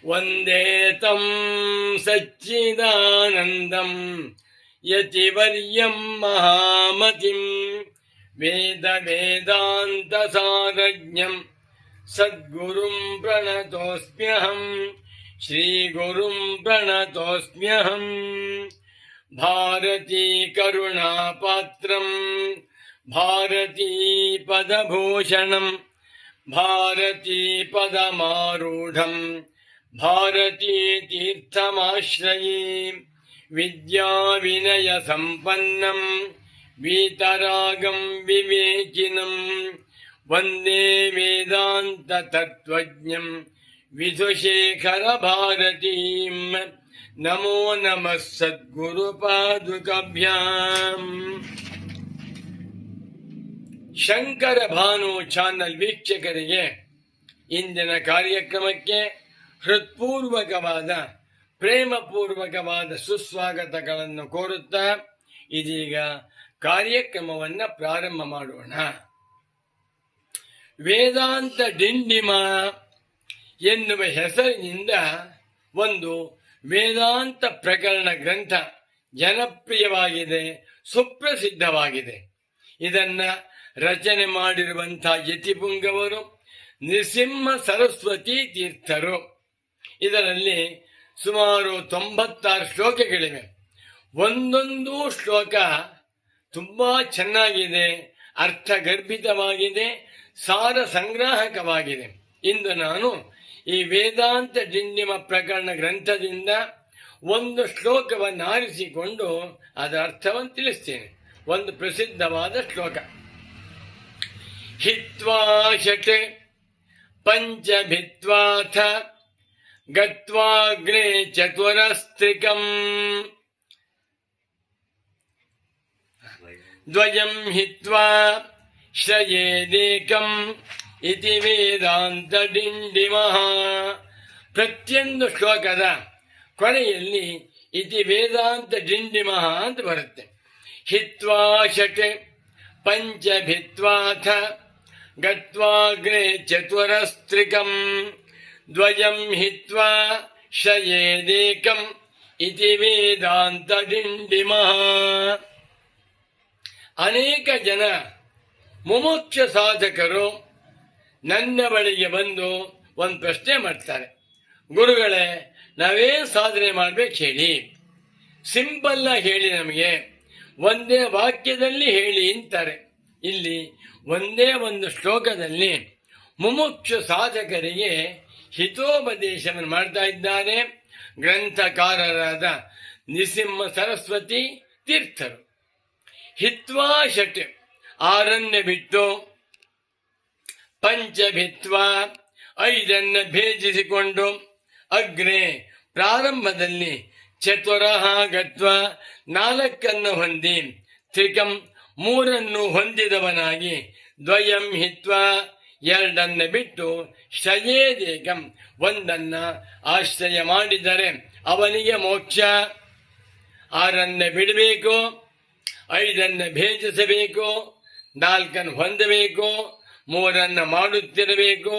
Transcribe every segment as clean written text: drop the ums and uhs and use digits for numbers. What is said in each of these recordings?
ವಂದೇ ತಂ ಸಚ್ಚಿದಾನಂದಂ ಯತಿವರ್ಯಂ ಮಹಾಮತಿಂ ವೇದ ವೇದಾಂತ ಸಾರಜ್ಞಂ ಸದ್ಗುರುಂ ಪ್ರಣತೋಸ್ಮ್ಯಹಂ ಶ್ರೀ ಗುರುಂ ಪ್ರಣತೋಸ್ಮ್ಯಹಂ ಭಾರತೀ ಕರುಣಾಪಾತ್ರಂ ಭಾರತೀ ಪದಭೂಷಣಂ ಭಾರತೀ ಪದಮಾರೂಢಂ ಭಾರತೀ ತೀರ್ಥಮಾಶ್ರಯೇ ವಿದ್ಯಾ ವಿನಯ ಸಂಪನ್ನಂ ವೀತರಾಗಂ ವಿವೇಕಿನಂ ವಂದೇ ವೇದಾಂತ ತತ್ವಜ್ಞಂ ವಿಧುಶೇಖರ ಭಾರತೀಂ ನಮೋ ನಮಃ ಸದ್ಗುರು ಪಾದುಕಾಭ್ಯಾಂ. ಶಂಕರ ಭಾನು ಚಾನಲ್ ವೀಕ್ಷಕರಿಗೆ ಇಂದಿನ ಕಾರ್ಯಕ್ರಮಕ್ಕೆ ಹೃತ್ಪೂರ್ವಕವಾದ ಪ್ರೇಮಪೂರ್ವಕವಾದ ಸುಸ್ವಾಗತಗಳನ್ನು ಕೋರುತ್ತಾ ಇದೀಗ ಕಾರ್ಯಕ್ರಮವನ್ನು ಪ್ರಾರಂಭ ಮಾಡೋಣ. ವೇದಾಂತ ಡಿಂಡಿಮ ಎನ್ನುವ ಹೆಸರಿನಿಂದ ಒಂದು ವೇದಾಂತ ಪ್ರಕರಣ ಗ್ರಂಥ ಜನಪ್ರಿಯವಾಗಿದೆ, ಸುಪ್ರಸಿದ್ಧವಾಗಿದೆ. ಇದನ್ನ ರಚನೆ ಮಾಡಿರುವಂತಹ ಯತಿಪುಂಗವರು ನೃಸಿಂಹ ಸರಸ್ವತಿ ತೀರ್ಥರು. ಇದರಲ್ಲಿ ಸುಮಾರು 96 ಶ್ಲೋಕಗಳಿವೆ. ಒಂದೊಂದು ಶ್ಲೋಕ ತುಂಬಾ ಚೆನ್ನಾಗಿದೆ, ಅರ್ಥಗರ್ಭಿತವಾಗಿದೆ, ಸಾರ ಸಂಗ್ರಾಹಕವಾಗಿದೆ. ಇಂದು ನಾನು ಈ ವೇದಾಂತ ಡಿಂಡಿಮ ಪ್ರಕರಣ ಗ್ರಂಥದಿಂದ ಒಂದು ಶ್ಲೋಕವನ್ನು ಆರಿಸಿಕೊಂಡು ಅದರ ಅರ್ಥವನ್ನು ತಿಳಿಸ್ತೇನೆ. ಒಂದು ಪ್ರಸಿದ್ಧವಾದ ಶ್ಲೋಕ. ಹಿತ್ವಾ ಷಟ್ ಪಂಚಭಿತ್ವಾಥ ಗತ್ವಾಗ್ನೇ ಚತುರಸ್ತ್ರಿಕಂ ದ್ವಯಂ ಹಿತ್ವಾ ಶ್ರಯೇದೇಕಂ ಇತಿ ವೇದಾಂತ ಡಿಂಡಿಮಃ. ಪ್ರತಿಯೊಂದು ಶ್ಲೋಕದ ಕೊನೆಯಲ್ಲಿ ಇತಿ ವೇದಾಂತ ಡಿಂಡಿಮಃ ಅಂತ ಬರುತ್ತೆ. ಹಿತ್ವಾ ಷಟ್ ಪಂಚಭಿತ್ವಾಥ ಗತ್ವಾಗ್ನೇ ಚತುರಸ್ತ್ರಿಕಂ ದ್ವಯಂ ಹಿತ್ವಾ ಶ್ರಯೇದೇಕಂ ಇತಿ ವೇದಾಂತ ಡಿಂಡಿಮಃ. ಅನೇಕ ಜನ ಮುಮುಕ್ಷ ಸಾಧಕರು ನನ್ನ ಬಳಿಗೆ ಬಂದು ಒಂದು ಪ್ರಶ್ನೆ ಮಾಡ್ತಾರೆ. ಗುರುಗಳೇ, ನಾವೇನು ಸಾಧನೆ ಮಾಡ್ಬೇಕು ಹೇಳಿ, ಸಿಂಪಲ್ ಆಗಿ ಹೇಳಿ, ನಮಗೆ ಒಂದೇ ವಾಕ್ಯದಲ್ಲಿ ಹೇಳಿ ಅಂತಾರೆ. ಇಲ್ಲಿ ಒಂದೇ ಒಂದು ಶ್ಲೋಕದಲ್ಲಿ ಮುಮುಕ್ಷ ಸಾಧಕರಿಗೆ ಹಿತೋಪದೇಶವನ್ನು ಮಾಡ್ತಾ ಇದ್ದಾರೆ ಗ್ರಂಥಕಾರರಾದ ನೃಸಿಂಹ ಸರಸ್ವತಿ ತೀರ್ಥರು. ಹಿತ್ವಾ ಷಟ್ ಆರನ್ನು ಬಿಟ್ಟು, ಪಂಚಭಿತ್ವಾ 5 ಭೇದಿಸಿಕೊಂಡು, ಅಗ್ರೆ ಪ್ರಾರಂಭದಲ್ಲಿ, ಚತುರಃ ಗತ್ವ 4 ಹೊಂದಿ, ತ್ರಿಕಂ 3 ಹೊಂದಿದವನಾಗಿ, ದ್ವಯಂ ಹಿತ್ವಾ 2 ಬಿಟ್ಟು, ಶ್ರಯೇದೇಕಂ 1 ಆಶ್ರಯ ಮಾಡಿದರೆ ಅವನಿಗೆ ಮೋಕ್ಷ. 6 ಬಿಡಬೇಕು, 5 ಭೇದಿಸಬೇಕು, 4 ಹೊಂದಬೇಕು, 3 ಮಾಡುತ್ತಿರಬೇಕು,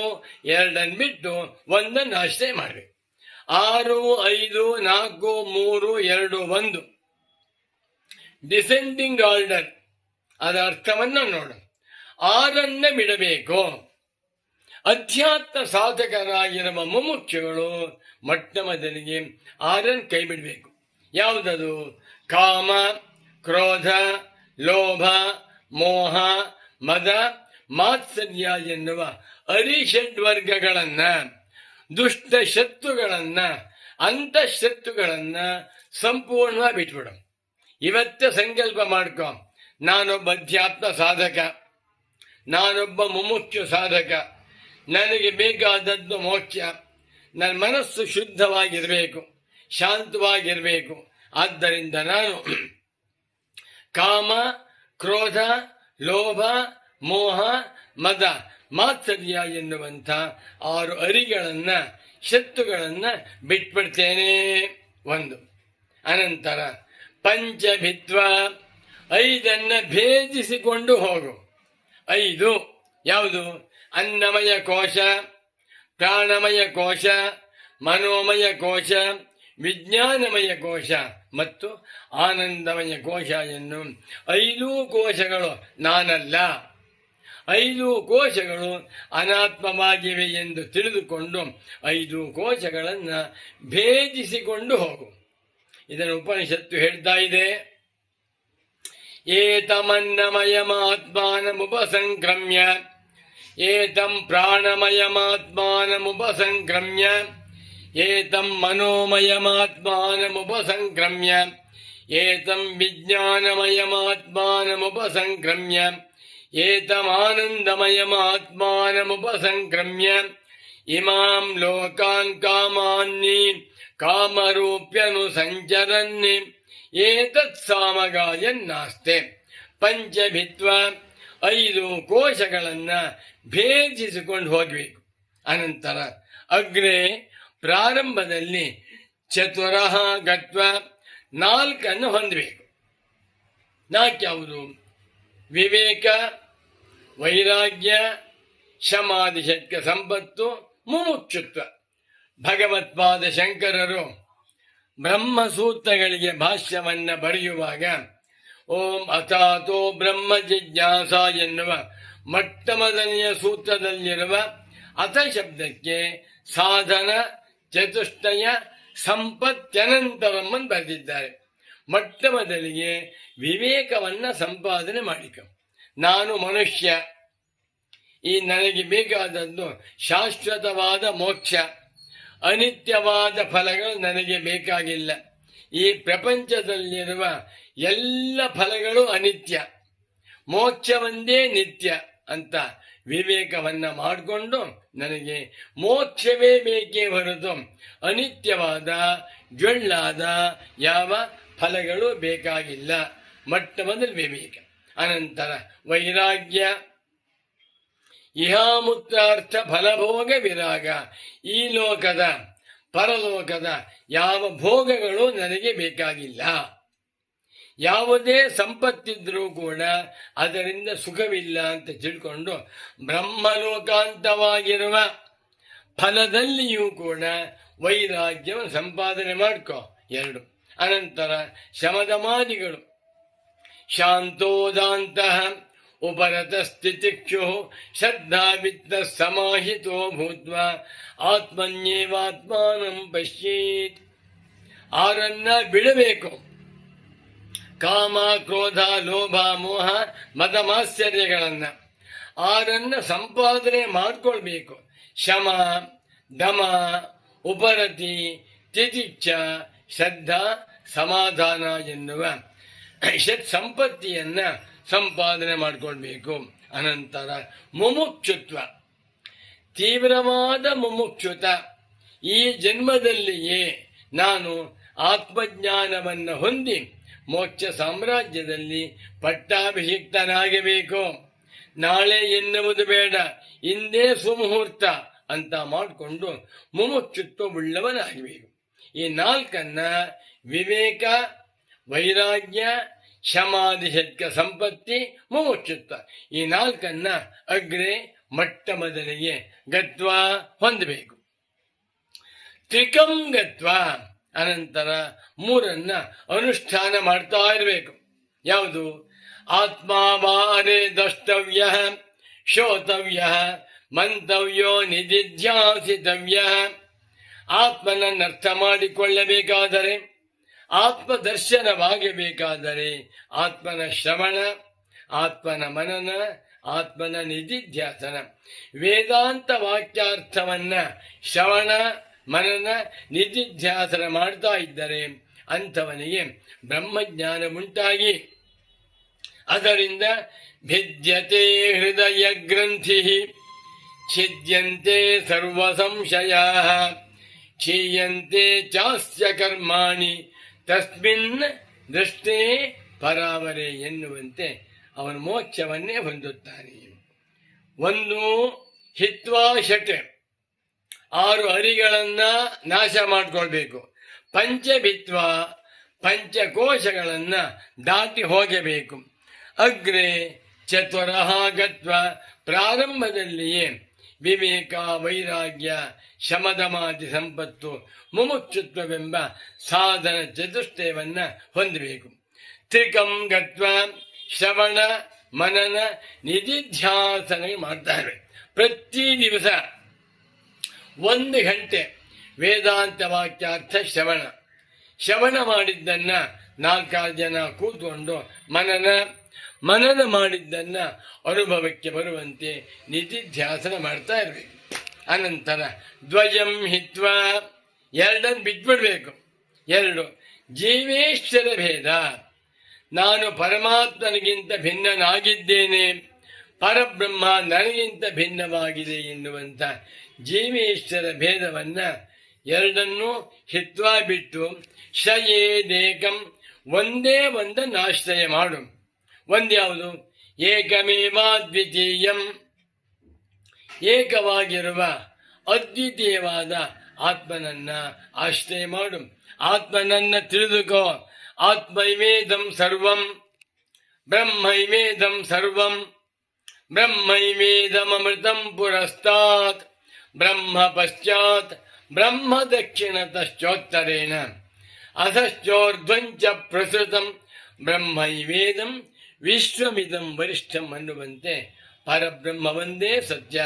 2 ಬಿಟ್ಟು 1 ಆಶ್ರಯ ಮಾಡಬೇಕು. 6, 5, 4, 3, 2, 1 ಡಿಸೆಂಡಿಂಗ್ ಆರ್ಡರ್. ಅದರ ಅರ್ಥವನ್ನು ನೋಡು. 6 ಬಿಡಬೇಕು. ಅಧ್ಯಾತ್ಮ ಸಾಧಕರಾಗಿರುವ ಮುಮುಕ್ಷುಗಳು ಮೊಟ್ಟ ಮೊದಲಿಗೆ 6 ಕೈ ಬಿಡಬೇಕು. ಯಾವುದದು? ಕಾಮ, ಕ್ರೋಧ, ಲೋಭ, ಮೋಹ, ಮದ, ಮಾತ್ಸರ್ಯ ಎನ್ನುವ ಅರಿಷಡ್ವರ್ಗಗಳನ್ನ, ದುಷ್ಟ ಶತ್ರುಗಳನ್ನ, ಅಂತಃಶತ್ರುಗಳನ್ನ ಸಂಪೂರ್ಣವಾಗಿ ಬಿಟ್ಬಿಡು. ಇವತ್ತೇ ಸಂಕಲ್ಪ ಮಾಡ್ಕೊ, ನಾನೊಬ್ಬ ಅಧ್ಯಾತ್ಮ ಸಾಧಕ, ನಾನೊಬ್ಬ ಮುಮುಕ್ಷು ಸಾಧಕ, ನನಗೆ ಬೇಕಾದದ್ದು ಮೋಕ್ಷ. ನನ್ನ ಮನಸ್ಸು ಶುದ್ಧವಾಗಿರಬೇಕು, ಶಾಂತವಾಗಿರಬೇಕು. ಆದ್ದರಿಂದ ನಾನು ಕಾಮ, ಕ್ರೋಧ, ಲೋಭ, ಮೋಹ, ಮದ, ಮಾತ್ಸರ್ಯ ಎನ್ನುವಂಥ 6 ಅರಿಗಳನ್ನ, ಶತ್ರುಗಳನ್ನ ಬಿಟ್ಬಿಡ್ತೇನೆ. 1. ಅನಂತರ ಪಂಚಭಿತ್ವ 5 ಭೇದಿಸಿಕೊಂಡು ಹೋಗು. 5 ಯಾವುದು? ಅನ್ನಮಯ ಕೋಶ, ಪ್ರಾಣಮಯ ಕೋಶ, ಮನೋಮಯ ಕೋಶ, ವಿಜ್ಞಾನಮಯ ಕೋಶ ಮತ್ತು ಆನಂದಮಯ ಕೋಶ ಎನ್ನು 5 ಕೋಶಗಳು ನಾನಲ್ಲ, 5 ಕೋಶಗಳು ಅನಾತ್ಮವಾಗಿವೆ ಎಂದು ತಿಳಿದುಕೊಂಡು 5 ಕೋಶಗಳನ್ನು ಭೇದಿಸಿಕೊಂಡು ಹೋಗು. ಇದನ್ನು ಉಪನಿಷತ್ತು ಹೇಳ್ತಾ ಇದೆ. ಏತಮನ್ನಮಯಮಾತ್ಮಾನಮುಪಸಂಕ್ರಮ್ಯ ಏತಂ ಪ್ರಾಣಮಯಮಾತ್ಮಾನಮುಪಸಂಕ್ರಮ್ಯ ಏತಂ ಮನೋಮಯಮಾತ್ಮಾನಮುಪಸಂಕ್ರಮ್ಯ ಏತಂ ವಿಜ್ಞಾನಮಯಮಾತ್ಮಾನಮುಪಸಂಕ್ರಮ್ಯ ಏತಮಾನಂದಮಯಮಾತ್ಮಾನಮುಪಸಂಕ್ರಮ್ಯ ಇಮಾಂ ಲೋಕಾನ್ ಕಾಮಾನ್ನಿ ಕಾಮರೂಪ್ಯನು ಸಂಚರನ್ನಿ ಏತತ್ ಸಾಮಗಾಯನ್ನಾಸ್ತೆ. ಪಂಚಭಿತ್ವ 5 ಕೋಶಗಳನ್ನು ಭೇದಿಸಿಕೊಂಡು ಹೋಗಬೇಕು. ಅನಂತರ ಅಗ್ರೆ ಪ್ರಾರಂಭದಲ್ಲಿ ಚತುರಃ ಗತ್ವ 4 ಹೊಂದಬೇಕು. 4 ಯಾವುದು? ವಿವೇಕ, ವೈರಾಗ್ಯ, ಶಮಾಧಿ ಷಟ್ಕ ಸಂಪತ್ತು, ಮುಮುಕ್ಷುತ್ವ. ಭಗವತ್ಪಾದ ಶಂಕರರು ಬ್ರಹ್ಮಸೂತ್ರಗಳಿಗೆ ಭಾಷ್ಯವನ್ನ ಬರೆಯುವಾಗ ಓಂ ಅಥಾತೋ ಬ್ರಹ್ಮ ಜಿಜ್ಞಾಸ ಎನ್ನುವ ಮೊಟ್ಟಮೊದಲನೆಯ ಸೂತ್ರದಲ್ಲಿರುವ ಅಥ ಶಬ್ದಕ್ಕೆ ಸಾಧನ ಚತುಷ್ಟಯ ಸಂಪತ್ಯನಂತರಂ ಬರೆದಿದ್ದಾರೆ. ಮೊಟ್ಟಮೊದಲಿಗೆ ವಿವೇಕವನ್ನ ಸಂಪಾದನೆ ಮಾಡಿಕ. ನಾನು ಮನುಷ್ಯ, ಈ ನನಗೆ ಬೇಕಾದದ್ದು ಶಾಶ್ವತವಾದ ಮೋಕ್ಷ, ಅನಿತ್ಯವಾದ ಫಲಗಳು ನನಗೆ ಬೇಕಾಗಿಲ್ಲ. ಈ ಪ್ರಪಂಚದಲ್ಲಿರುವ ಎಲ್ಲ ಫಲಗಳು ಅನಿತ್ಯ, ಮೋಕ್ಷವೊಂದೇ ನಿತ್ಯ ಅಂತ ವಿವೇಕವನ್ನ ಮಾಡಿಕೊಂಡು ನನಗೆ ಮೋಕ್ಷವೇ ಬೇಕೇ ಹೊರತು ಅನಿತ್ಯವಾದ ಜೊಳ್ಳಾದ ಯಾವ ಫಲಗಳು ಬೇಕಾಗಿಲ್ಲ. ಮೊಟ್ಟಮೊದಲು ವಿವೇಕ. ಅನಂತರ ವೈರಾಗ್ಯ, ಇಹಾಮುತ್ರಾರ್ಥ ಫಲಭೋಗ ವಿರಾಗ. ಈ ಲೋಕದ ಪರಲೋಕದ ಯಾವ ಭೋಗಗಳು ನನಗೆ ಬೇಕಾಗಿಲ್ಲ. ಯಾವುದೇ ಸಂಪತ್ತಿದ್ರೂ ಕೂಡ ಅದರಿಂದ ಸುಖವಿಲ್ಲ ಅಂತ ತಿಳ್ಕೊಂಡು ಬ್ರಹ್ಮಲೋಕಾಂತವಾಗಿರುವ ಫಲದಲ್ಲಿಯೂ ಕೂಡ ವೈರಾಗ್ಯವನ್ನು ಸಂಪಾದನೆ ಮಾಡ್ಕೋ. 2. ಅನಂತರ ಶಮದಮಾದಿಗಳು. ಶಾಂತೋದಾಂತಃ ಉಪರತ ಸ್ಥಿತಿಕ್ಷು ಶ್ರದ್ಧಾವಿತ್ತ ಸಮಾಹಿತೋ ಭೂತ್ವ ಆತ್ಮನ್ಯೇವಾತ್ಮಾನಂ ಪಶ್ಯೇತ್. 6 ಬಿಡಬೇಕು. ಕಾಮ, ಕ್ರೋಧ, ಲೋಭ, ಮೋಹ, ಮದಮಾಶ್ಚರ್ಯಗಳನ್ನ 6 ಸಂಪಾದನೆ ಮಾಡಿಕೊಳ್ಬೇಕು. ಶಮ, ದಮ, ಉಪರತಿ, ತಿತಿಕ್ಷ, ಶ್ರದ್ಧಾ, ಸಮಾಧಾನ ಎನ್ನುವ ಷಟ್ ಸಂಪತ್ತಿಯನ್ನ ಸಂಪಾದನೆ ಮಾಡಿಕೊಳ್ಬೇಕು. ಅನಂತರ ಮುಮುಕ್ಷುತ್ವ, ತೀವ್ರವಾದ ಮುಮುಕ್ಷುತ. ಈ ಜನ್ಮದಲ್ಲಿಯೇ ನಾನು ಆತ್ಮಜ್ಞಾನವನ್ನು ಹೊಂದಿ ಮೋಕ್ಷ ಸಾಮ್ರಾಜ್ಯದಲ್ಲಿ ಪಟ್ಟಾಭಿಷಿಕ್ತನಾಗಬೇಕು. ನಾಳೆ ಎನ್ನುವುದು ಬೇಡ, ಇಂದೇ ಸುಮುಹೂರ್ತ ಅಂತ ಮಾಡಿಕೊಂಡು ಮುಮುಕ್ಷುತ್ವವುಳ್ಳವನಾಗಬೇಕು. ಈ 4 ವಿವೇಕ, ವೈರಾಗ್ಯ, ಶಮಾಧಿ ಷಟ್ಕ ಸಂಪತ್ತಿ, ಮುಮುಕ್ಷುತ್ವ, ಈ 4 ಅಗ್ರೆ ಮೊಟ್ಟಮೊದಲಿಗೆ ಗತ್ವ ಹೊಂದಬೇಕು. ತ್ರಿಕಂ ಗತ್ವ ಅನಂತರ 3 ಅನುಷ್ಠಾನ ಮಾಡ್ತಾ ಇರಬೇಕು. ಯಾವುದು? ಆತ್ಮಾವಾರೇ ದ್ರಷ್ಟವ್ಯ, ಶ್ರೋತವ್ಯ, ಮಂತವ್ಯೋ ನಿಧಿಧ್ಯಾಸಿತವ್ಯ. ಆತ್ಮನನ್ನು ಅರ್ಥ ಮಾಡಿಕೊಳ್ಳಬೇಕಾದರೆ, ಆತ್ಮದರ್ಶನವಾಗಬೇಕಾದರೆ ಆತ್ಮನ ಶ್ರವಣ, ಆತ್ಮನ ಮನನ, ಆತ್ಮನ ನಿಧಿಧ್ಯಾಸನ. ವೇದಾಂತ ವಾಕ್ಯಾರ್ಥವನ್ನ ಶ್ರವಣ, ಮನನ, ನಿಧಿಧ್ಯಾಸನ ಮಾಡ್ತಾ ಇದ್ದರೆ ಅಂಥವನಿಗೆ ಬ್ರಹ್ಮಜ್ಞಾನ ಉಂಟಾಗಿ ಅದರಿಂದ ಭಿದ್ಯತೆ ಹೃದಯ ಗ್ರಂಥಿ, ಛಿದ್ಯಂತೆ ಸರ್ವ ಸಂಶಯ, ಕ್ಷೀಯಂತೆ ಚಾಸ್ಯ ಕರ್ಮಾಣಿ ತಸ್ಮಿನ್ ದೃಷ್ಟೇ ಪರಾವರೆ ಎನ್ನುವಂತೆ ಅವನು ಮೋಕ್ಷವನ್ನೇ ಹೊಂದುತ್ತಾನೆ. 1 ಹಿತ್ವಾ ಷಟ್, 6 ಹರಿಗಳನ್ನ ನಾಶ ಮಾಡಿಕೊಳ್ಬೇಕು. ಪಂಚಭಿತ್ವ, ಪಂಚಕೋಶಗಳನ್ನ ದಾಟಿ ಹೋಗಬೇಕು. ಅಗ್ರೆ ಚತುರಃ ಗತ್ವ, ಪ್ರಾರಂಭದಲ್ಲಿಯೇ ವಿವೇಕ, ವೈರಾಗ್ಯ, ಶಮದಮಾದಿ ಸಂಪತ್ತು, ಮುಮುಕ್ಷುತ್ವವೆಂಬ ಸಾಧನ ಚತುಷ್ಟಯವನ್ನ ಹೊಂದಬೇಕು. ತ್ರಿಕಂ ಗತ್ವ ಶ್ರವಣ ಮನನ ನಿಧಿಧ್ಯಾಸನ ಮಾಡ್ತಾರೆ. ಪ್ರತಿ ದಿವಸ 1 ಗಂಟೆ ವೇದಾಂತ ವಾಕ್ಯಾರ್ಥ ಶ್ರವಣ ಮಾಡಿದ್ದನ್ನ 4-6 ಜನ ಕೂತ್ಕೊಂಡು ಮನನ ಮಾಡಿದ್ದನ್ನ ಅನುಭವಕ್ಕೆ ಬರುವಂತೆ ನಿಧಿಧ್ಯಾಸನ ಮಾಡ್ತಾ ಇರಬೇಕು. ಅನಂತರ ದ್ವಯಂ ಹಿತ್ವ 2 ಬಿಟ್ಬಿಡ್ಬೇಕು. 2 ಜೀವೇಶ್ವರ ಭೇದ, ನಾನು ಪರಮಾತ್ಮನಿಗಿಂತ ಭಿನ್ನನಾಗಿದ್ದೇನೆ, ಪರಬ್ರಹ್ಮ ನನಗಿಂತ ಭಿನ್ನವಾಗಿದೆ ಎನ್ನುವಂಥ ಜೀವೇಶ್ವರ ಭೇದವನ್ನ 2 ಹಿತ್ವಾ ಬಿಟ್ಟು ಶಯೇದೇಕಂ ಒಂದೇ ಒಂದನ್ನು ಆಶ್ರಯ ಮಾಡು. ಒಂದ್ಯಾವುದು? ಏಕಮೇವಾದ್ವಿತೀಯಂ, ಏಕವಾಗಿರುವ ಅದ್ವಿತೀಯವಾದ ಆತ್ಮನನ್ನ ಆಶ್ರಯ ಮಾಡು. ಆತ್ಮನನ್ನ ತಿಳಿದುಕೋ. ಆತ್ಮೈವೇದಂ ಸರ್ವಂ ಬ್ರಹ್ಮೈವೇದಂ ಸರ್ವಂ ಬ್ರಹ್ಮೈವೇದಮೃತಂ ಪುರಸ್ತಾತ್ ಬ್ರಹ್ಮ ಪಶ್ಚಾತ್ ಬ್ರಹ್ಮ ದಕ್ಷಿಣತಶ್ಚೋತ್ತರೇಣ ಅಧಶ್ಚೋರ್ಧ್ವಂಚ ಪ್ರಸೃತಂ ಬ್ರಹ್ಮೈವೇದಂ ವಿಶ್ವಮಿದಂ ವರಿಷ್ಠಂ ಅನ್ನುವಂತೆ ಪರಬ್ರಹ್ಮ ಒಂದೇ ಸತ್ಯ.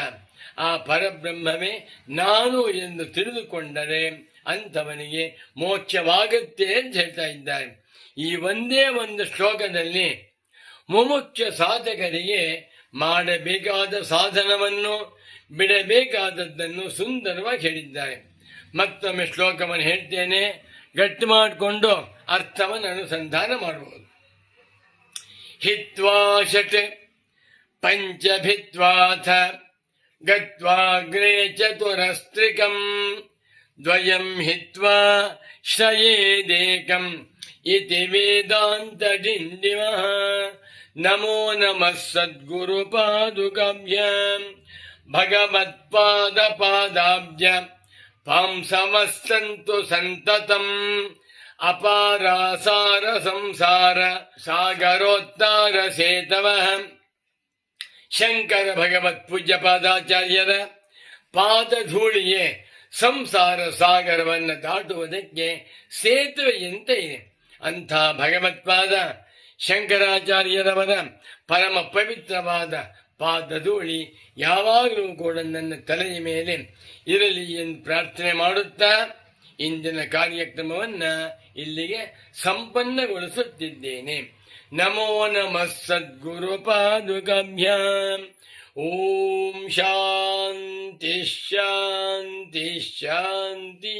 ಆ ಪರಬ್ರಹ್ಮವೇ ನಾನು ಎಂದು ತಿಳಿದುಕೊಂಡರೆ ಅಂಥವನಿಗೆ ಮೋಕ್ಷವಾಗುತ್ತೆ ಅಂತ ಹೇಳ್ತಾ ಇದ್ದಾರೆ. ಈ ಒಂದೇ ಒಂದು ಶ್ಲೋಕದಲ್ಲಿ ಮುಮುಕ್ಷ ಸಾಧಕರಿಗೆ ಮಾಡಬೇಕಾದ ಸಾಧನವನ್ನು, ಬಿಡಬೇಕಾದದ್ದನ್ನು ಸುಂದರವಾಗಿ ಹೇಳಿದ್ದಾರೆ. ಮತ್ತೊಮ್ಮೆ ಶ್ಲೋಕವನ್ನು ಹೇಳ್ತೇನೆ, ಗಟ್ಟಿ ಮಾಡಿಕೊಂಡು ಅರ್ಥವನ್ನು ಅನುಸಂಧಾನ ಮಾಡಬಹುದು. ಹಿತ್ವಾ ಷಟ್ ಪಂಚಭಿತ್ವಾಥ ಗತ್ವಾಗ್ರೇ ಚತುರಸ್ತ್ರಿಕಂ ದ್ವಯಂ ಹಿತ್ವಾ ಶ್ರಯೇದೇಕಂ ಇತಿ ವೇದಾಂತ ಡಿಂಡಿಮಃ. ನಮೋ ನಮಃ ಸದ್ಗುರು ಪಾದುಕಾಭ್ಯಾಂ ಭಗವತ್ಪಾದ ಪಾದಾಬ್ಜ ಪಾಂಸಮಸ್ತಂತು ಸಂತತಂ ಅಪಾರಾಸಾರ ಸಂಸಾರ ಸಾಗರೋತ್ತಾರ ಸೇತವಃ. ಶಂಕರ ಭಗವತ್ ಪೂಜ್ಯ ಪಾದಾಚಾರ್ಯರ ಪಾದಧೂಳಿಯೇ ಸಂಸಾರ ಸಾಗರವನ್ನು ದಾಟುವುದಕ್ಕೆ ಸೇತುವೆಯಂತೆ ಇದೆ. ಅಂಥ ಭಗವತ್ಪಾದ ಶಂಕರಾಚಾರ್ಯರವರ ಪರಮ ಪವಿತ್ರವಾದ ಪಾದಧೂಳಿ ಯಾವಾಗಲೂ ಕೂಡ ನನ್ನ ತಲೆಯ ಮೇಲೆ ಇರಲಿ ಎಂದು ಪ್ರಾರ್ಥನೆ ಮಾಡುತ್ತಾ ಇಂದಿನ ಕಾರ್ಯಕ್ರಮವನ್ನು ಇಲ್ಲಿಗೆ ಸಂಪನ್ನಗೊಳಿಸುತ್ತಿದ್ದೇನೆ. ನಮೋ ನಮಃ ಸದ್ಗುರು ಪಾದುಕಾಭ್ಯಾಂ. ಓಂ ಶಾಂತಿ ಶಾಂತಿ ಶಾಂತಿ.